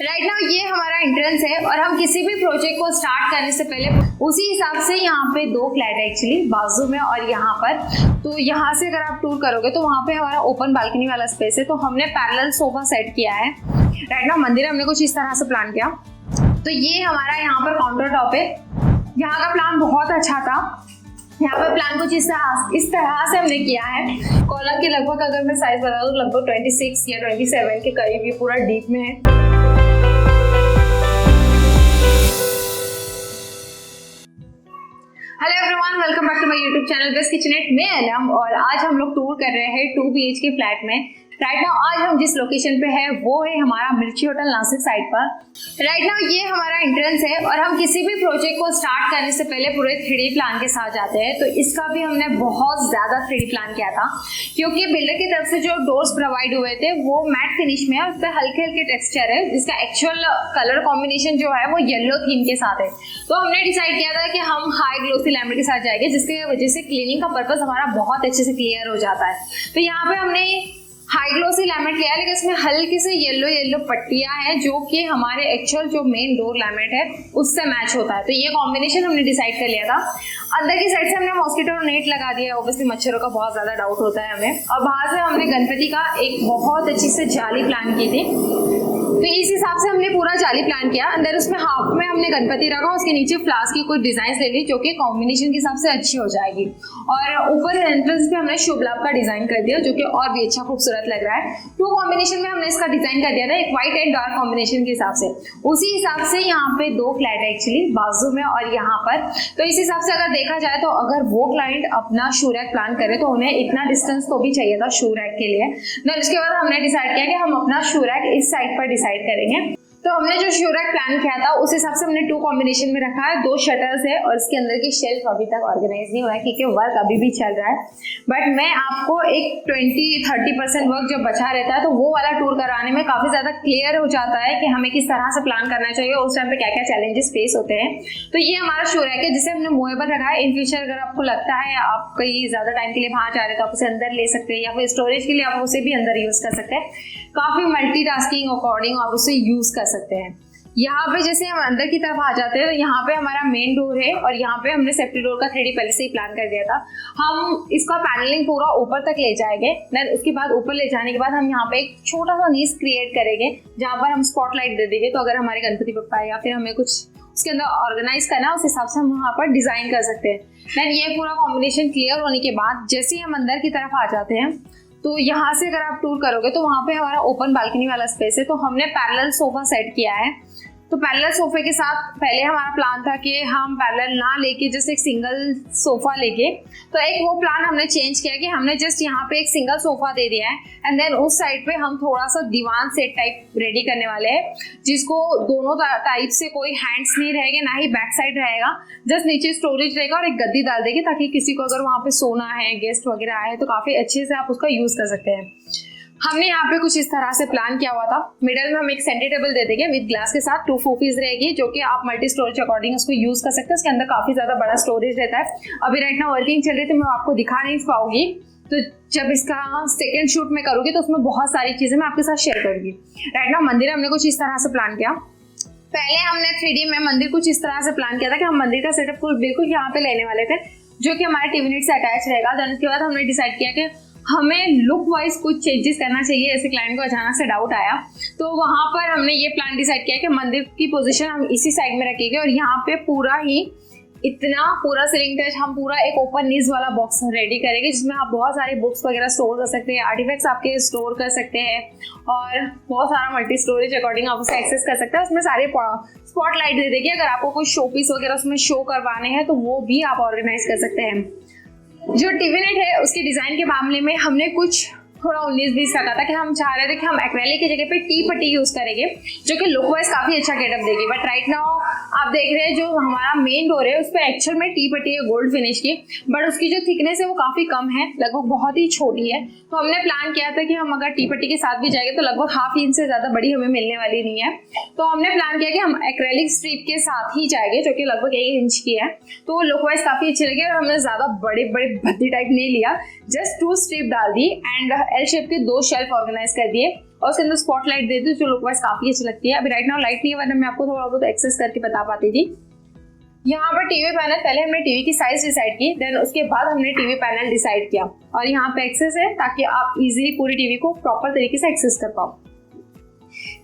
Right now ये हमारा entrance है और हम किसी भी प्रोजेक्ट को स्टार्ट करने से पहले उसी हिसाब से यहाँ पे दो फ्लैट है एक्चुअली बाजू में और यहाँ पर। तो यहाँ से अगर आप टूर करोगे तो वहाँ पे हमारा ओपन बालकनी वाला स्पेस है। तो हमने पैरेलल सोफा सेट किया है। राइट नाउ मंदिर हमने कुछ इस तरह से प्लान किया। तो ये हमारा यहाँ पर काउंटर टॉप है। यहाँ का प्लान बहुत अच्छा था। यहाँ पे प्लान कुछ इस तरह से हमने किया है। कॉलम के लगभग अगर मैं साइज बता दूँ लगभग 26 या 27 के करीब ये पूरा डीप में है। Hello everyone, welcome back to my YouTube channel best kitchenette में एलम। और आज हम लोग टूर कर रहे हैं 2 BHK फ्लैट में। राइट नाउ आज हम जिस लोकेशन पे है वो है हमारा मिर्ची होटल नासिक साइड पर। राइट नाउ ये हमारा एंट्रेंस है और हम किसी भी प्रोजेक्ट को स्टार्ट करने से पहले पूरे 3D प्लान के साथ जाते हैं। तो इसका भी हमने बहुत ज्यादा 3D प्लान किया था क्योंकि बिल्डर की तरफ से जो डोर्स प्रोवाइड हुए थे वो मैट फिनिश में है। उस पर हल्के हल्के टेक्सचर है जिसका एक्चुअल कलर कॉम्बिनेशन जो है वो येलो थीम के साथ है। तो हमने डिसाइड किया था कि हम हाई ग्लोसी लैमिनेट के साथ जाएंगे जिसकी वजह से क्लीनिंग का पर्पज हमारा बहुत अच्छे से क्लियर हो जाता है। तो यहाँ पे हमने हाई ग्लोसी लैमिनेट लिया लेकिन इसमें हल्की से येलो पट्टियां हैं जो कि हमारे एक्चुअल जो मेन डोर लैमिनेट है उससे मैच होता है। तो ये कॉम्बिनेशन हमने डिसाइड कर लिया था। अंदर की साइड से हमने मॉस्किटो नेट लगा दिया है। ऑब्वियसली मच्छरों का बहुत ज्यादा डाउट होता है हमें। और बाहर से हमने गणपति का एक बहुत अच्छी से जाली प्लान की थी। तो इस हिसाब से हमने पूरा जाली प्लान किया। अंदर उसमें हाफ में हमने गणपति रखा, उसके नीचे फ्लावर्स की कुछ डिजाइन ले ली जो कि कॉम्बिनेशन के हिसाब से अच्छी हो जाएगी। और ऊपर एंट्रेंस पे हमने शुभ लाभ का डिजाइन कर दिया जो कि और भी अच्छा खूबसूरत लग रहा है। 2 कॉम्बिनेशन में हमने इसका डिजाइन कर दिया था, एक व्हाइट एंड डार्क कॉम्बिनेशन के हिसाब से। उसी हिसाब से यहाँ पे 2 फ्लैट है एक्चुअली बाजू में और यहाँ पर। तो इस हिसाब से अगर देखा जाए तो अगर वो क्लाइंट अपना शू रैक प्लान करे तो उन्हें इतना डिस्टेंस तो भी चाहिए था शू रैक के लिए। देन उसके बाद हमने डिसाइड किया कि हम अपना शू रैक इस साइड पर डिसाइड करेंगे। तो हमने जो शू रैक प्लान किया था उस हिसाब से हमने 2 कॉम्बिनेशन में रखा है। 2 शटर्स है और इसके अंदर की शेल्फ अभी तक ऑर्गेनाइज नहीं हुआ है क्योंकि वर्क अभी भी चल रहा है। बट मैं आपको एक 20-30% वर्क जब बचा रहता है तो वो वाला टूर कराने में काफी ज्यादा क्लियर हो जाता है कि हमें किस तरह से प्लान करना चाहिए, उस टाइम पे क्या क्या चैलेंजेस फेस होते हैं। तो ये हमारा शू रैक है जिसे हमने मूवेबल रखा है। इन फ्यूचर अगर आपको लगता है आप कहीं ज्यादा टाइम के लिए बाहर जा रहे हैं तो आप उसे अंदर ले सकते हैं या फिर स्टोरेज के लिए आप उसे भी अंदर यूज कर सकते हैं। काफी मल्टीटास्किंग अकॉर्डिंग आप उसे यूज कर सकते हैं। यहाँ पे जैसे हम अंदर की तरफ आ जाते हैं तो यहाँ पे हमारा मेन डोर है और यहाँ पे हमने सेफ्टी डोर का 3D पहले से ही प्लान कर दिया था। हम इसका पैनलिंग पूरा ऊपर तक ले जाएंगे। देन उसके बाद ऊपर ले जाने के बाद हम यहाँ पे एक छोटा सा नीश क्रिएट करेंगे जहाँ पर हम स्पॉटलाइट दे देंगे। तो अगर हमारे गणपति बप्पा या फिर हमें कुछ उसके अंदर ऑर्गेनाइज करना है उस हिसाब से हम वहाँ पर डिजाइन कर सकते हैं। देन ये पूरा कॉम्बिनेशन क्लियर होने के बाद जैसे ही हम अंदर की तरफ आ जाते हैं तो यहाँ से अगर आप टूर करोगे तो वहाँ पे हमारा ओपन बालकनी वाला स्पेस है। तो हमने पैरेलल सोफा सेट किया है। तो पैरेलल सोफे के साथ पहले हमारा प्लान था कि हम पैरेलल ना लेके जस्ट एक सिंगल सोफा लेके, तो एक वो प्लान हमने चेंज किया कि हमने जस्ट यहाँ पे एक सिंगल सोफा दे दिया है एंड देन उस साइड पे हम थोड़ा सा दीवान सेट टाइप रेडी करने वाले हैं जिसको दोनों टाइप से कोई हैंड्स नहीं रहेंगे ना ही बैक साइड रहेगा। जस्ट नीचे स्टोरेज रहेगा और एक गद्दी डाल देंगे ताकि किसी को अगर वहाँ पे सोना है, गेस्ट वगैरह आए तो काफी अच्छे से आप उसका यूज कर सकते हैं। हमने यहाँ पे कुछ इस तरह से प्लान किया हुआ था। मिडल में हम एक सेंटर टेबल दे देंगे विद ग्लास के साथ। 2 फोफीज रहेगी जो कि आप मल्टी स्टोरेज अकॉर्डिंग उसको यूज कर सकते हैं। उसके अंदर काफी ज्यादा बड़ा स्टोरेज रहता है। अभी राइट नाउ वर्किंग चल रही है तो मैं आपको दिखा नहीं पाऊंगी। तो जब इसका सेकेंड शूट में करूंगी तो उसमें बहुत सारी चीजें मैं आपके साथ शेयर करूंगी। राइट नाउ मंदिर हमने कुछ इस तरह से प्लान किया। पहले हमने 3D में मंदिर कुछ इस तरह से प्लान किया था कि हम मंदिर का सेटअप बिल्कुल यहाँ पे लेने वाले थे जो कि हमारे टीवी यूनिट से अटैच रहेगा। देन उसके बाद हमने डिसाइड किया कि हमें लुक वाइज कुछ चेंजेस करना चाहिए। ऐसे क्लाइंट को अचानक से डाउट आया तो वहां पर हमने ये प्लान डिसाइड किया कि मंदिर की पोजीशन हम इसी साइड में रखेंगे और यहाँ पे पूरा ही इतना पूरा सीलिंग टच हम पूरा एक ओपन नीज वाला बॉक्स रेडी करेंगे जिसमें आप बहुत सारे बुक्स वगैरह स्टोर कर सकते हैं, आर्टिफैक्ट्स आपके स्टोर कर सकते हैं और बहुत सारा मल्टी स्टोरेज अकॉर्डिंग आप उसे एक्सेस कर सकते हैं। उसमें सारे स्पॉटलाइट दे देंगे। अगर आपको कोई शो पीस वगैरह उसमें शो करवाने हैं तो वो भी आप ऑर्गेनाइज कर सकते हैं। जो टीवी नेट है उसके डिजाइन के मामले में हमने कुछ थोड़ा 19-20 रखा था कि हम चाह रहे थे कि हम एक्रेलिक की जगह पे टी पट्टी यूज करेंगे जो कि लुक वाइज काफी अच्छा गेटअप देगी। बट राइट नाउ आप देख रहे हैं जो हमारा मेन डोर है उस पर एक्चुअल में टी पट्टी है गोल्ड फिनिश की, बट उसकी जो थिकनेस है वो काफी कम है, लगभग बहुत ही छोटी है। तो हमने प्लान किया था कि हम अगर टी पट्टी के साथ भी जाएंगे तो लगभग 1/2 इंच से ज्यादा बड़ी हमें मिलने वाली नहीं है। तो हमने प्लान किया कि हम एक्रेलिक स्ट्रिप के साथ ही जाएंगे जो कि लगभग 1 इंच की है। तो वो लुक वाइज काफी अच्छी लगी और हमने ज्यादा बड़े बड़े भद्दी टाइप नहीं लिया, जस्ट 2 स्ट्रिप डाल दी एंड एल शेप के 2 शेल्फ ऑर्गेनाइज कर दिए और उसके अंदर स्पॉट लाइट दे दी जो लुक वाइज काफी अच्छी लगती है। अभी राइट नाउ लाइट नहीं है, वरना मैं आपको थोड़ा बहुत एक्सेस करके बता पाती थी। यहाँ पर टीवी पैनल, पहले हमने टीवी की साइज डिसाइड की, देन उसके बाद हमने टीवी पैनल डिसाइड किया, और यहाँ पे एक्सेस है ताकि आप इजीली पूरी टीवी को प्रॉपर तरीके से एक्सेस कर पाओ।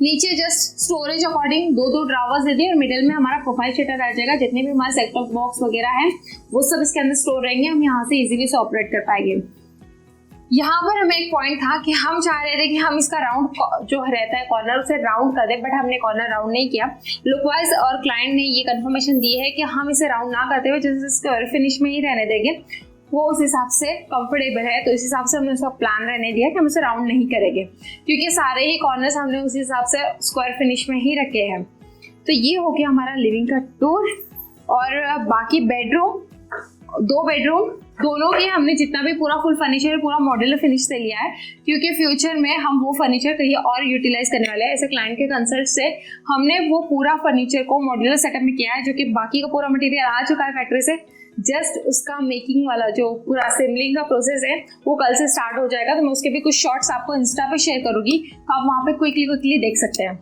नीचे जस्ट स्टोरेज अकॉर्डिंग दो ड्रावर्स दे दिए, और मिडिल में हमारा प्रोफाइल शटर आ जाएगा। जितने भी हमारे सेट टॉप बॉक्स वगैरह हैं वो सब इसके अंदर स्टोर रहेंगे, हम यहाँ से इजीली से ऑपरेट कर पाएंगे। यहाँ पर हमें एक पॉइंट था कि हम चाह रहे थे कि हम इसका राउंड जो रहता है कॉर्नर उसे राउंड कर दें, बट हमने कॉर्नर राउंड नहीं किया लुक वाइज, और क्लाइंट ने ये कंफर्मेशन दी है कि हम इसे राउंड ना करते हुए जैसे स्क्वायर फिनिश में ही रहने देंगे, वो उस हिसाब से कंफर्टेबल है। तो इस हिसाब से हमने उसका प्लान रहने दिया कि हम उसे राउंड नहीं करेंगे, क्योंकि सारे ही कॉर्नर्स हमने उस हिसाब से स्क्वायर फिनिश में ही रखे हैं। तो ये हो गया हमारा लिविंग का टूर। और बाकी बेडरूम, 2 बेडरूम दोनों के हमने जितना भी पूरा फुल फर्नीचर पूरा मॉड्यूलर फिनिश से लिया है, क्योंकि फ्यूचर में हम वो फर्नीचर कहीं और यूटिलाइज करने वाले हैं। ऐसे क्लाइंट के कंसल्ट से हमने वो पूरा फर्नीचर को मॉड्यूलर सेटअप में किया है, जो कि बाकी का पूरा मटेरियल आ चुका है फैक्ट्री से, जस्ट उसका मेकिंग वाला जो पूरा असेंबलिंग का प्रोसेस है वो कल से स्टार्ट हो जाएगा। तो मैं उसके भी कुछ शॉर्ट्स आपको इंस्टा पे शेयर करूंगी, तो आप वहाँ पे क्विकली देख सकते हैं।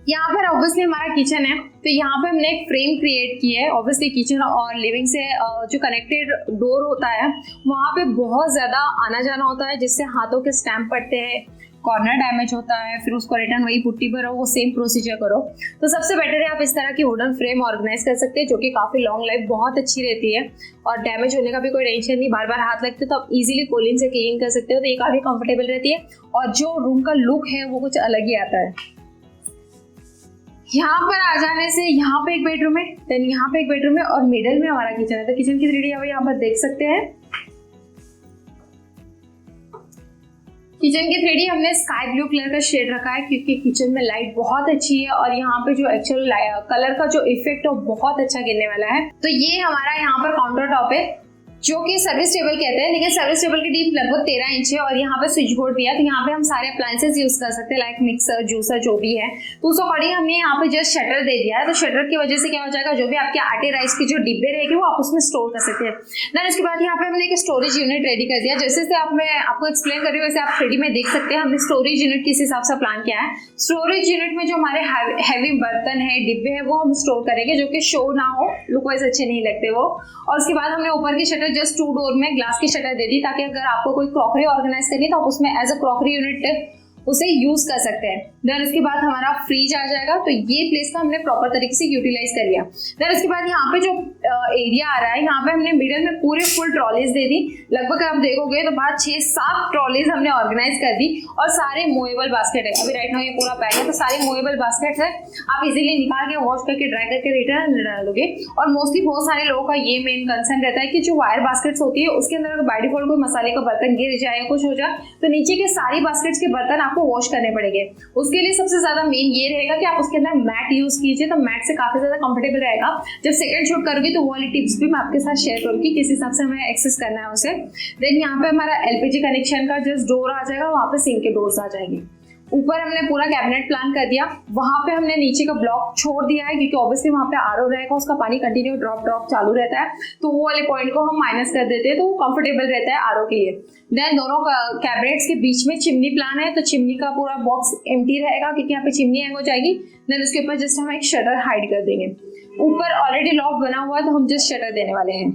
यहाँ पर ऑब्वियसली हमारा किचन है, तो यहाँ पे हमने एक फ्रेम क्रिएट की है। ऑब्वियसली किचन और लिविंग से जो कनेक्टेड डोर होता है वहाँ पे बहुत ज़्यादा आना जाना होता है, जिससे हाथों के स्टैम्प पड़ते हैं, कॉर्नर डैमेज होता है, फिर उसको रिटर्न वही पुट्टी भरो, वो सेम प्रोसीजर करो। तो सबसे बेटर है आप इस तरह की वुडन फ्रेम ऑर्गेनाइज कर सकते हैं, जो कि काफ़ी लॉन्ग लाइफ बहुत अच्छी रहती है, और डैमेज होने का भी कोई टेंशन नहीं, बार बार हाथ लगते तो आप इजीली कोलिन से क्लीन कर सकते हो। तो ये काफ़ी कंफर्टेबल रहती है, और जो रूम का लुक है वो कुछ अलग ही आता है। यहाँ पर आ जाने से यहाँ पे एक बेडरूम है, देन यहाँ पे एक बेडरूम है, और मिडल में हमारा किचन है। तो किचन की 3D आप यहाँ पर देख सकते हैं। किचन की 3D हमने स्काई ब्लू कलर का शेड रखा है, क्योंकि किचन में लाइट बहुत अच्छी है, और यहाँ पे जो एक्चुअल कलर का जो इफेक्ट है वो बहुत अच्छा गिरने वाला है। तो ये हमारा यहाँ पर काउंटर टॉप है, जो कि सर्विस टेबल कहते हैं, लेकिन सर्विस टेबल की डीप लगभग 13 इंच है, और यहाँ पे स्विच बोर्ड भी है। तो यहाँ पे हम सारे अप्लायंसेस यूज कर सकते हैं, लाइक मिक्सर, जूसर, जो भी है। तो उस अकॉर्डिंग हमने यहाँ पे जस्ट शटर दे दिया है। तो शटर की वजह से क्या हो जाएगा, जो भी आपके आटे राइस की जो डिब्बे रहेगी वो आप उसमें स्टोर कर सकते हैं। देन उसके बाद यहाँ पे हमने एक स्टोरेज यूनिट रेडी कर दिया। जैसे मैं आपको एक्सप्लेन कर रही हूँ, वैसे आप 3D में देख सकते हैं हमने स्टोरेज यूनिट किस हिसाब से प्लान किया है। स्टोरेज यूनिट में जो हमारे हैवी बर्तन है, डिब्बे है, वो हम स्टोर करेंगे, जो कि शो ना हो, लुक वाइज अच्छे नहीं लगते वो। और उसके बाद हमने ऊपर की शटर जस्ट 2 डोर में ग्लास की शटर दे दी, ताकि अगर आपको कोई क्रॉकरी ऑर्गेनाइज करनी है तो आप उसमें एज अ क्रॉकरी यूनिट उसे यूज कर सकते हैं। देन उसके बाद हमारा फ्रिज आ जाएगा। तो ये प्लेस का हमने प्रॉपर तरीके से यूटिलाइज कर लिया। देन उसके बाद यहाँ पे जो एरिया आ रहा है, यहाँ पे हमने मिडिल में पूरे फुल ट्रॉलीज दे दी। लगभग आप देखोगे तो बाद 6-7 ट्रॉलीज हमने ऑर्गेनाइज कर दी, और सारे मूवेबल बास्केट है। अभी राइट नाउ ये पूरा पैक है, तो सारे मूवेबल बास्केट है, आप इजीली निकाल के वॉश करके ड्राई करके रिटर्न डालोगे। और मोस्टली बहुत सारे लोगों का ये मेन कंसर्न रहता है कि जो वायर बास्केट्स होती है उसके अंदर अगर बाय डिफॉल्ट कोई मसाले का बर्तन गिर जाए या कुछ हो जाए, तो नीचे के सारी बास्केट्स के बर्तन आपको वॉश करने पड़ेंगे। उसके लिए सबसे ज्यादा मेन ये रहेगा कि आप उसके अंदर मैट यूज कीजिए, तो मैट से काफी ज्यादा कंफर्टेबल रहेगा। जब सेकंड शूट करोगे तो वो वाली टिप्स भी मैं आपके साथ शेयर करूंगी, किस हिसाब से हमें एक्सेस करना है उसे। देन यहाँ पे हमारा एलपीजी कनेक्शन का जस्ट डोर आ जाएगा, वहाँ पे सिंक के डोर्स आ जाएंगे। ऊपर हमने पूरा कैबिनेट प्लान कर दिया, वहाँ पे हमने नीचे का ब्लॉक छोड़ दिया है, क्योंकि ऑब्वियसली वहाँ पे आरओ रहेगा, उसका पानी कंटिन्यू ड्रॉप चालू रहता है, तो वो वाले पॉइंट को हम माइनस कर देते हैं, तो वो कंफर्टेबल रहता है आरओ के लिए। देन दोनों कैबिनेट्स के बीच में चिमनी प्लान है, तो चिमनी का पूरा बॉक्स एम्प्टी रहेगा, क्योंकि यहाँ पे चिमनी हैंग हो जाएगी। देन उसके ऊपर जस्ट हम एक शटर हाइड कर देंगे। ऊपर ऑलरेडी लॉक बना हुआ है, तो हम जस्ट शटर देने वाले हैं।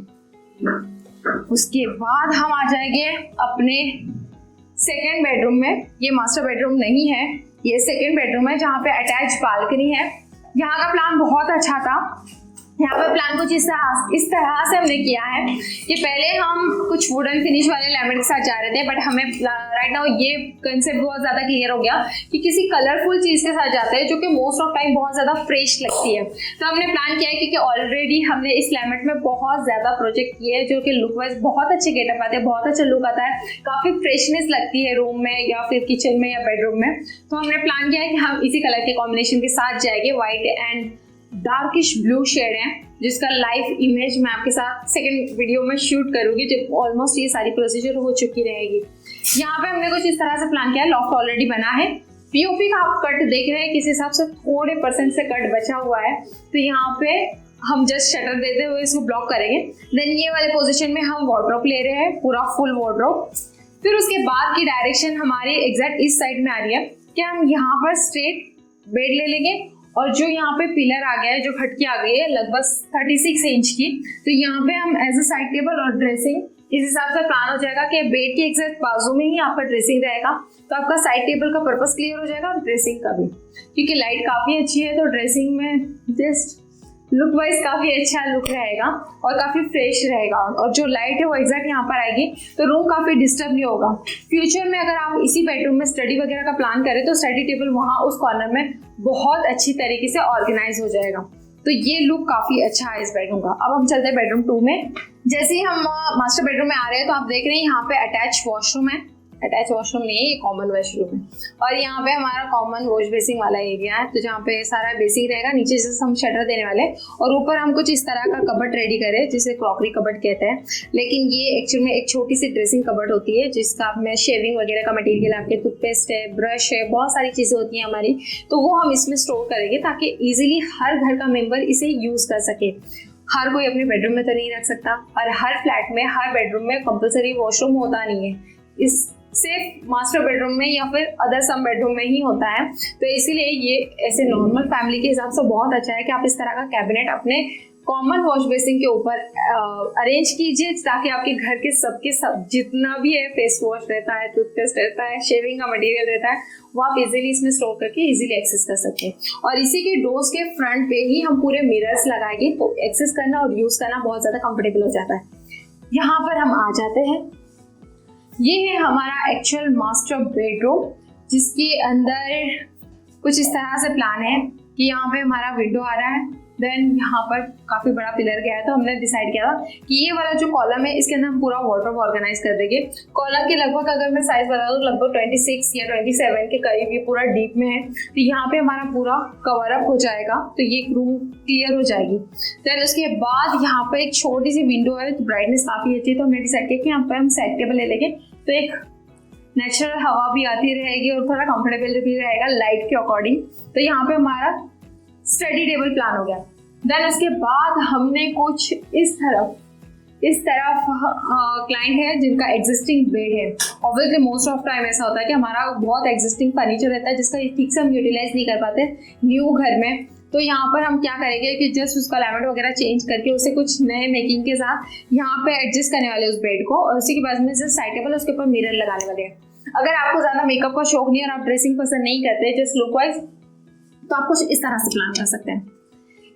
उसके बाद हम आ जाएंगे अपने सेकेंड बेडरूम में। ये मास्टर बेडरूम नहीं है, ये सेकेंड बेडरूम है, जहाँ पे अटैच बालकनी है। यहाँ का प्लान बहुत अच्छा था। यहाँ पे प्लान कुछ इस तरह से हमने किया है कि पहले हम कुछ वुडन फिनिश वाले लैमिनेट के साथ जा रहे थे, बट हमें राइट नाउ ये कंसेप्ट बहुत ज़्यादा क्लियर हो गया कि किसी कलरफुल चीज़ के साथ जाते हैं, जो कि मोस्ट ऑफ टाइम बहुत ज़्यादा फ्रेश लगती है। तो हमने प्लान किया है, क्योंकि ऑलरेडी हमने इस लैमिनेट में बहुत ज़्यादा प्रोजेक्ट किए हैं, जो कि लुक वाइज बहुत अच्छे गेटअप आते हैं, बहुत अच्छा लुक आता है, काफ़ी फ्रेशनेस लगती है रूम में या फिर किचन में या बेडरूम में। तो हमने प्लान किया है कि हम इसी कलर के कॉम्बिनेशन के साथ जाएंगे। White and darkish blue shade है, जिसका लाइव इमेज मैं आपके साथ सेकंड वीडियो में शूट करूंगी, जब ऑलमोस्ट ये सारी प्रोसीजर हो चुकी रहेगी। यहाँ पे हमने कुछ इस तरह से प्लान किया है। लॉफ्ट ऑलरेडी बना है, पीओपी का आप कट देख रहे हैं, किस हिसाब से थोड़े % से कट बचा हुआ है, तो यहाँ पे हम जस्ट शटर देते हुए इसको ब्लॉक करेंगे। देन ये वाले पोजीशन में हम वार्डरोब ले रहे हैं, पूरा फुल वार्डरोब। फिर उसके बाद की डायरेक्शन हमारी एग्जैक्ट इस साइड में आ रही है कि हम यहाँ पर स्ट्रेट बेड ले लेंगे और जो यहाँ पे पिलर आ गया है, जो खटकी आ गई है लगभग 36 इंच की, तो यहाँ पे हम एज अ साइड टेबल और ड्रेसिंग इस हिसाब से प्लान हो जाएगा कि बेड के एग्जैक्ट बाजू में ही आपका ड्रेसिंग रहेगा, तो आपका साइड टेबल का पर्पस क्लियर हो जाएगा और ड्रेसिंग का भी, क्योंकि लाइट काफी अच्छी है तो ड्रेसिंग में जस्ट लुक वाइज काफी अच्छा लुक रहेगा और काफी फ्रेश रहेगा। और जो लाइट है वो एग्जैक्ट यहाँ पर आएगी तो रूम काफी डिस्टर्ब नहीं होगा। फ्यूचर में अगर आप इसी बेडरूम में स्टडी वगैरह का प्लान करें तो स्टडी टेबल वहाँ उस कॉर्नर में बहुत अच्छी तरीके से ऑर्गेनाइज हो जाएगा। तो ये लुक काफी अच्छा है इस बेडरूम का। अब हम चलते हैं बेडरूम 2 में। जैसे ही हम मास्टर बेडरूम में आ रहे हैं तो आप देख रहे हैं यहाँ पे अटैच वॉशरूम है। अटैच वॉशरूम नहीं है, ये कॉमन वॉशरूम है और यहाँ पे हमारा कॉमन वॉश बेसिंग वाला एरिया है, तो जहाँ पे सारा बेसिंग रहेगा। नीचे से हम शटर देने वाले और ऊपर हम कुछ इस तरह का कबर्ड रेडी करें जिसे क्रॉकरी कबर्ड कहते हैं, लेकिन ये एक्चुअल में एक छोटी सी ड्रेसिंग कबर्ड होती है जिसका में शेविंग वगैरह का मटेरियल, आपके टूथपेस्ट है, ब्रश है, बहुत सारी चीज़ें होती हैं हमारी, तो वो हम इसमें स्टोर करेंगे ताकि ईजिली हर घर का मेम्बर इसे यूज़ कर सके। हर कोई अपने बेडरूम में तो नहीं रख सकता और हर फ्लैट में हर बेडरूम में कंपलसरी वॉशरूम होता नहीं है, इस सिर्फ मास्टर बेडरूम में या फिर अदर सम बेडरूम में ही होता है। तो इसीलिए ये ऐसे नॉर्मल फैमिली के हिसाब से बहुत अच्छा है कि आप इस तरह का कैबिनेट अपने कॉमन वॉश बेसिन के ऊपर अरेंज कीजिए ताकि आपके घर के सबके सब जितना भी है, फेस वॉश रहता है, टूथपेस्ट रहता है, शेविंग का मटेरियल रहता है, वो आप इजीली इसमें स्टोर करके इजीली एक्सेस कर सकते हैं। और इसी के डोर्स के फ्रंट पे ही हम पूरे मिरर्स लगाएंगे तो एक्सेस करना और यूज करना बहुत ज्यादा कंफर्टेबल हो जाता है। यहाँ पर हम आ जाते हैं, ये है हमारा एक्चुअल मास्टर बेडरूम जिसके अंदर कुछ इस तरह से प्लान है कि यहाँ पे हमारा विंडो आ रहा है, देन यहाँ पर काफी बड़ा पिलर गया है, तो हमने डिसाइड किया था कि ये वाला जो कॉलम है इसके अंदर हम पूरा वार्डरोब ऑर्गेनाइज कर देंगे। कॉलम के लगभग अगर मैं साइज बता दूँ लगभग 26 या 27 के करीब ये पूरा डीप में है, तो यहाँ पे हमारा पूरा कवर अप हो जाएगा, तो ये रूम क्लियर हो जाएगी। देन उसके बाद यहाँ पे एक छोटी सी विंडो है, तो ब्राइटनेस काफी अच्छी है, तो हमने डिसाइड किया कि यहाँ पे हम साइड टेबल ले लेंगे तो एक नेचुरल हवा भी आती रहेगी और थोड़ा कंफर्टेबल भी रहेगा लाइट के अकॉर्डिंग। तो यहाँ पे हमारा स्टडी टेबल प्लान हो गया। देन उसके बाद हमने कुछ इस तरफ क्लाइंट है जिनका एग्जिस्टिंग बेड है। ऑब्वियसली मोस्ट ऑफ टाइम ऐसा होता है कि हमारा बहुत एग्जिस्टिंग फर्नीचर रहता है जिसका ठीक से हम यूटिलाइज नहीं कर पाते न्यू घर में, तो यहाँ पर हम क्या करेंगे कि जस्ट उसका लैमिनेट वगैरह चेंज करके उसे कुछ नए मेकिंग के साथ यहाँ पे एडजस्ट करने वाले उस बेड को, और उसी के बाद में जस्ट साइड टेबल उसके ऊपर मिरर लगाने वाले हैं। अगर आपको ज्यादा मेकअप का शौक नहीं है और आप ड्रेसिंग पसंद नहीं करते जस्ट लुक वाइज, तो आप कुछ इस तरह से प्लान कर सकते हैं।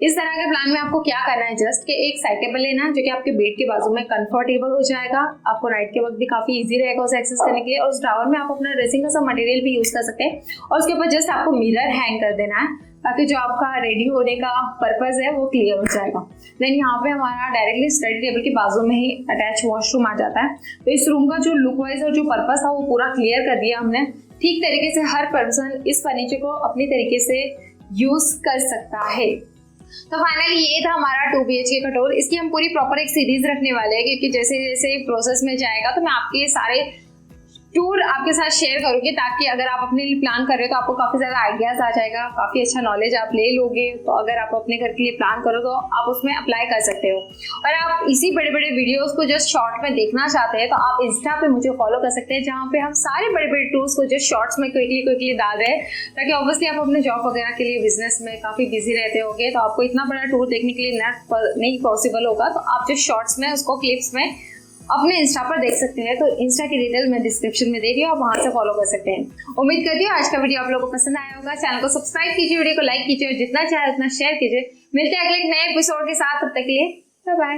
इस तरह के प्लान में आपको क्या करना है, जस्ट कि एक साइड टेबल लेना है जो कि आपके बेड के बाजू में कंफर्टेबल हो जाएगा, आपको नाइट के वक्त भी काफी इजी रहेगा उसे एक्सेस करने के लिए, और उस ड्रावर में आप अपना ड्रेसिंग का सब मटेरियल भी यूज कर सकते हैं, और उसके ऊपर जस्ट आपको मिरर हैंग कर देना है ताकि जो आपका रेडी होने का पर्पस है वो क्लियर हो जाएगा। देन यहाँ पे हमारा डायरेक्टली स्टडी टेबल के बाजू में ही अटैच वॉशरूम आ जाता है, तो इस रूम का जो लुक वाइज और जो पर्पस था वो पूरा क्लियर कर दिया हमने। ठीक तरीके से हर पर्सन इस फर्नीचर को अपनी तरीके से यूज कर सकता है। तो फाइनली ये था हमारा 2 BHK का टूर। इसकी हम पूरी प्रॉपर एक सीरीज रखने वाले हैं क्योंकि जैसे जैसे प्रोसेस में जाएगा तो मैं आपके सारे टूर आपके साथ शेयर करूंगी ताकि अगर आप अपने लिए प्लान कर रहे हो तो आपको काफी ज्यादा आइडियाज आ जाएगा, काफी अच्छा नॉलेज आप ले लोगे। तो अगर आप अपने घर के लिए प्लान करो तो आप उसमें अप्लाई कर सकते हो, और आप इसी बड़े बड़े वीडियोस को जस्ट शॉर्ट में देखना चाहते हैं तो आप इंस्टा पे मुझे फॉलो कर सकते हैं जहाँ पे हम सारे बड़े बड़े टूर्स को जस्ट शॉर्ट्स में क्विकली डाल रहे हैं, ताकि ऑब्वियसली आप अपने जॉब वगैरह के लिए बिजनेस में काफी बिजी रहते होंगे तो आपको इतना बड़ा टूर देखने के लिए नहीं पॉसिबल होगा, तो आप जो शॉर्ट्स में उसको क्लिप्स में अपने इंस्टा पर देख सकते हैं। तो इंस्टा की डिटेल मैं डिस्क्रिप्शन में दे रही हूँ, आप वहां से फॉलो कर सकते हैं। उम्मीद करती हूँ आज का वीडियो आप लोगों को पसंद आया होगा। चैनल को सब्सक्राइब कीजिए, वीडियो को लाइक कीजिए और जितना चाहे उतना शेयर कीजिए। मिलते हैं अगले एक नए एपिसोड के साथ, तब तक के लिए बाय बाय।